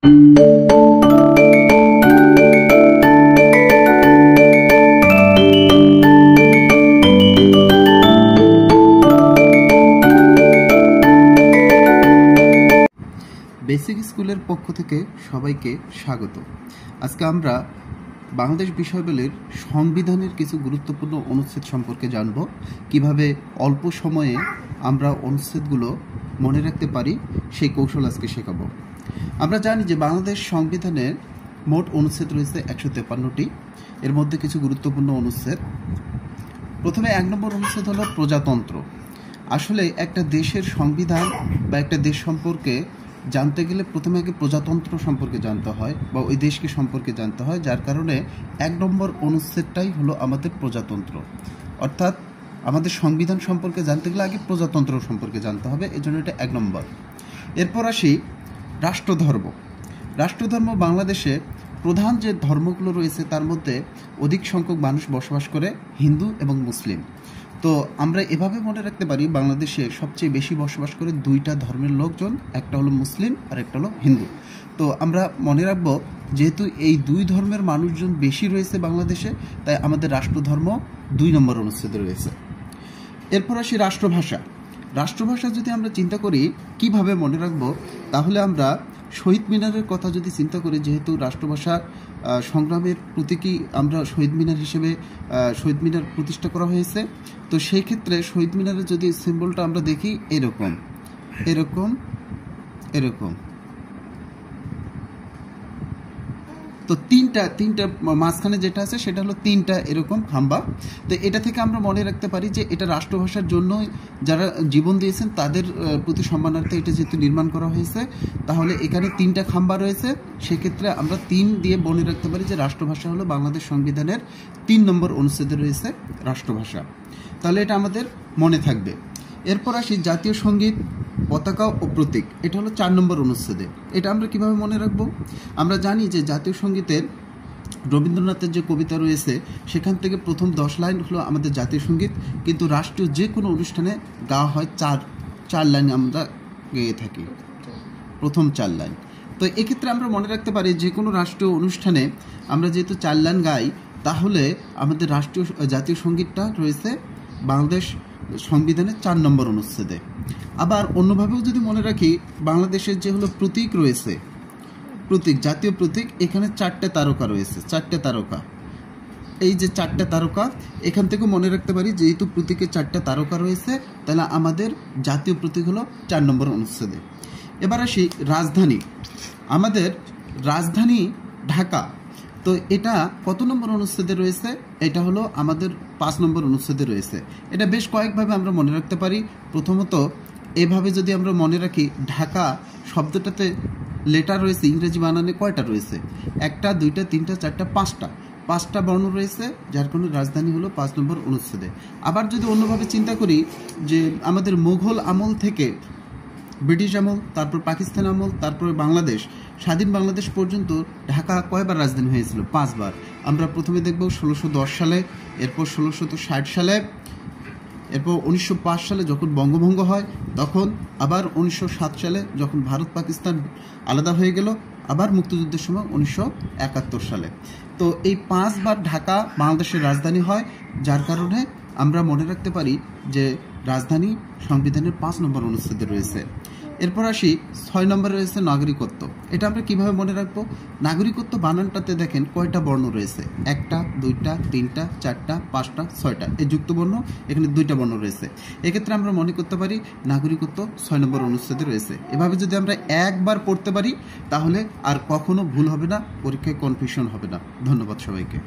Basic স্কুলের পক্ষ থেকে সবাইকে স্বাগত। আজকে আমরা বাংলাদেশ বিশ্ববিদ্যালয়ের সংবিধানের কিছু গুরুত্বপূর্ণ অনুচ্ছেদ সম্পর্কে জানব, কিভাবে অল্প সময়ে আমরা অনুচ্ছেদগুলো মনে রাখতে পারি সেই কৌশল আজকে শেখাবো। আমরা জানি যে বাংলাদেশ সংবিধানের মোট অনুচ্ছেদ রয়েছে 153টি। এর মধ্যে কিছু গুরুত্বপূর্ণ অনুচ্ছেদ। প্রথমে 1 নম্বর অনুচ্ছেদ হলো প্রজাতন্ত্র। আসলে একটা দেশের সংবিধান বা একটা দেশ সম্পর্কে জানতে গেলে প্রথমে আগে প্রজাতন্ত্র সম্পর্কে জানতে হয় বা ওই দেশকে সম্পর্কে জানতে হয়, যার কারণে 1 নম্বর অনুচ্ছেদটাই হলো আমাদের প্রজাতন্ত্র। অর্থাৎ আমাদের সংবিধান সম্পর্কে জানতে গেলে আগে প্রজাতন্ত্র সম্পর্কে জানতে হবে, এজন্য এটা 1 নম্বর। এরপর আসি রাষ্ট্রধর্ম। রাষ্ট্রধর্ম বাংলাদেশে প্রধান যে ধর্মগুলো রয়েছে তার মধ্যে অধিক সংখ্যক মানুষ বসবাস করে হিন্দু এবং মুসলিম। তো আমরা এভাবে মনে রাখতে পারি বাংলাদেশে সবচেয়ে বেশি বসবাস করে 2টা ধর্মের লোকজন, একটা হলো মুসলিম আর একটা হলো হিন্দু। তো আমরা মনে রাখবো যেহেতু এই 2 ধর্মের মানুষজন বেশি রয়েছে বাংলাদেশে, তাই আমাদের রাষ্ট্রধর্ম 2 নম্বর অনুচ্ছেদে রয়েছে। এরপর আসি রাষ্ট্রভাষা। রাষ্ট্রভাষা যদি আমরা চিন্তা করি কিভাবে মনে রাখবো, তাহলে আমরা শহীদ মিনারের কথা যদি চিন্তা করি, যেহেতু রাষ্ট্রভাষা সংগ্রামের প্রতীকী আমরা শহীদ মিনার হিসেবে শহীদ মিনার প্রতিষ্ঠা করা হয়েছে। তো সেই ক্ষেত্রে শহীদ মিনারের যদি সিম্বলটা আমরা দেখি এরকম এরকম এরকম, তো তিনটা মাঝখানে যেটা আছে সেটা হলো 3টা এরকম খাম্বা। তো এটা থেকে আমরা মনে রাখতে পারি যে এটা রাষ্ট্রভাষার জন্য যারা জীবন দিয়েছেন তাদের প্রতি সম্মানার্থে এটা যেহেতু নির্মাণ করা হয়েছে, তাহলে এখানে 3টা খাম্বা রয়েছে। সেক্ষেত্রে আমরা 3 দিয়ে মনে রাখতে পারি যে রাষ্ট্রভাষা হলো বাংলাদেশ সংবিধানের 3 নম্বর অনুচ্ছেদে রয়েছে রাষ্ট্রভাষা। তাহলে এটা আমাদের মনে থাকবে। এরপর আসি জাতীয় সঙ্গীত, পতাকা ও প্রতীক। এটা হলো 4 নম্বর অনুচ্ছেদে। এটা আমরা কিভাবে মনে রাখবো? আমরা জানি যে জাতীয় সঙ্গীতের রবীন্দ্রনাথের যে কবিতা রয়েছে সেখান থেকে প্রথম 10 লাইন হলো আমাদের জাতীয় সঙ্গীত, কিন্তু রাষ্ট্রীয় যে কোনো অনুষ্ঠানে গাওয়া হয় 4 লাইন আমরা গেয়ে থাকি, প্রথম 4 লাইন। তো এক্ষেত্রে আমরা মনে রাখতে পারি যে কোনো রাষ্ট্রীয় অনুষ্ঠানে আমরা যেহেতু 4 লাইন গাই, তাহলে আমাদের জাতীয় সঙ্গীতটা রয়েছে বাংলাদেশ সংবিধানের 4 নম্বর অনুচ্ছেদে। আবার অন্যভাবেও যদি মনে রাখি, বাংলাদেশের যে হলো প্রতীক রয়েছে, প্রতীক, জাতীয় প্রতীক, এখানে 4টে তারকা রয়েছে, 4টে তারকা। এই যে 4টে তারকা, এখান থেকে মনে রাখতে পারি যেহেতু প্রতীকে 4টে তারকা রয়েছে, তাহলে আমাদের জাতীয় প্রতীক হলো 4 নম্বর অনুচ্ছেদে। এবার আসি রাজধানী। আমাদের রাজধানী ঢাকা। তো এটা কত নম্বর অনুচ্ছেদে রয়েছে? এটা হলো আমাদের 5 নম্বর অনুচ্ছেদে রয়েছে। এটা বেশ কয়েকভাবে আমরা মনে রাখতে পারি। প্রথমত এভাবে যদি আমরা মনে রাখি, ঢাকা শব্দটাতে লেটার রয়েছে ইংরেজি বানানে কয়টা রয়েছে? 1টা 2টা 3টা 4টা 5টা বর্ণ রয়েছে, যার কারণে রাজধানী হলো 5 নম্বর অনুচ্ছেদে। আবার যদি অন্যভাবে চিন্তা করি যে আমাদের মুঘল আমল থেকে ব্রিটিশ আমল, তারপর পাকিস্তান আমল, তারপরে বাংলাদেশ, স্বাধীন বাংলাদেশ পর্যন্ত ঢাকা কয়বার রাজধানী হয়েছিল? 5 বার। আমরা প্রথমে দেখব 1610 সালে, এরপর 1660 সালে, এরপর 1905 সালে যখন বঙ্গভঙ্গ হয়, তখন আবার 1907 সালে যখন ভারত পাকিস্তান আলাদা হয়ে গেল, আবার মুক্তিযুদ্ধের সময় 1971 সালে। তো এই 5 বার ঢাকা বাংলাদেশের রাজধানী হয়, যার কারণে আমরা মনে রাখতে পারি যে রাজধানী সংবিধানের 5 নম্বর অনুচ্ছেদে রয়েছে। এরপর আসি 6 নম্বরে রয়েছে নাগরিকত্ব। এটা আমরা কিভাবে মনে রাখবো? নাগরিকত্ব বানানটাতে দেখেন কয়টা বর্ণ রয়েছে? 1টা 2টা 3টা 4টা 5টা 6টা, এই যুক্ত বর্ণ এখানে 2টা বর্ণ রয়েছে। এক্ষেত্রে আমরা মনে করতে পারি নাগরিকত্ব 6 নম্বর অনুচ্ছেদে রয়েছে। এভাবে যদি আমরা একবার পড়তে পারি, তাহলে আর কখনো ভুল হবে না, পরীক্ষায় কনফিউশন হবে না। ধন্যবাদ সবাইকে।